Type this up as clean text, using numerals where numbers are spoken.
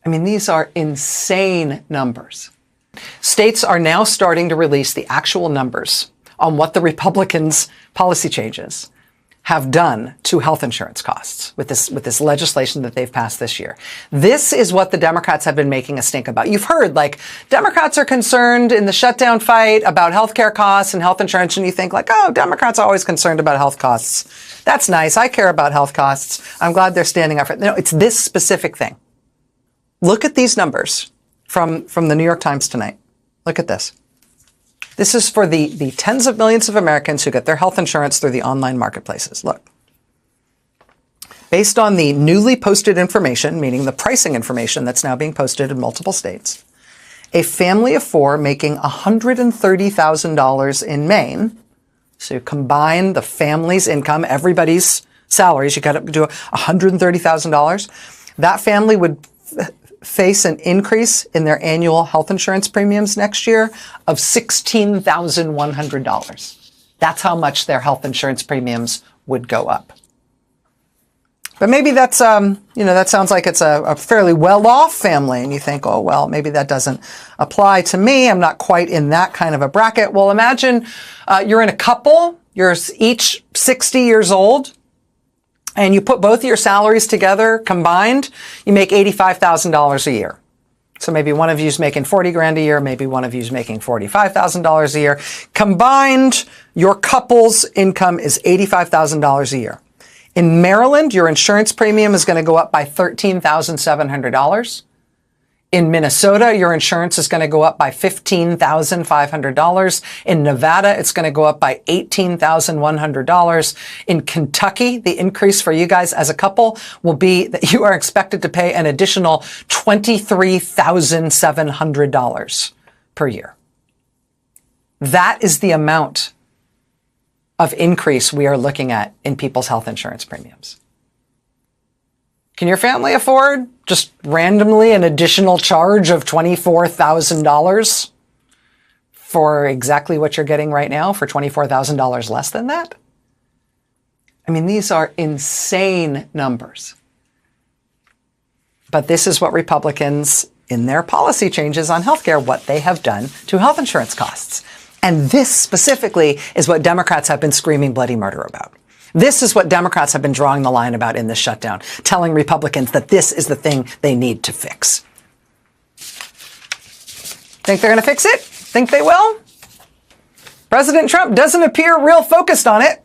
I mean, these are insane numbers. States are now starting to release the actual numbers on what the Republicans' policy changes have done to health insurance costs with this legislation that they've passed this year. This is what the Democrats have been making a stink about. You've heard, like, Democrats are concerned in the shutdown fight about healthcare costs and health insurance, and you think, like, oh, Democrats are always concerned about health costs. That's nice. I care about health costs. I'm glad they're standing up for it. No, it's this specific thing. Look at these numbers from the New York Times tonight. Look at this. This is for the tens of millions of Americans who get their health insurance through the online marketplaces. Look. Based on the newly posted information, meaning the pricing information that's now being posted in multiple states, a family of four making $130,000 in Maine, so you combine the family's income, everybody's salaries, you got to do $130,000, that family would face an increase in their annual health insurance premiums next year of $16,100. That's how much their health insurance premiums would go up. But maybe that's, that sounds like it's a fairly well-off family, and you think, oh, well, maybe that doesn't apply to me. I'm not quite in that kind of a bracket. Well, imagine you're in a couple, you're each 60 years old, and you put both of your salaries together combined, you make $85,000 a year. So maybe one of you's making 40 grand a year, maybe one of you's making $45,000 a year. Combined, your couple's income is $85,000 a year. In Maryland, your insurance premium is going to go up by $13,700. In Minnesota, your insurance is going to go up by $15,500. In Nevada, it's going to go up by $18,100. In Kentucky, the increase for you guys as a couple will be that you are expected to pay an additional $23,700 per year. That is the amount of increase we are looking at in people's health insurance premiums. Can your family afford just randomly an additional charge of $24,000 for exactly what you're getting right now, for $24,000 less than that? I mean, these are insane numbers. But this is what Republicans, in their policy changes on healthcare, what they have done to health insurance costs. And this specifically is what Democrats have been screaming bloody murder about. This is what Democrats have been drawing the line about in this shutdown, telling Republicans that this is the thing they need to fix. Think they're going to fix it? Think they will? President Trump doesn't appear real focused on it.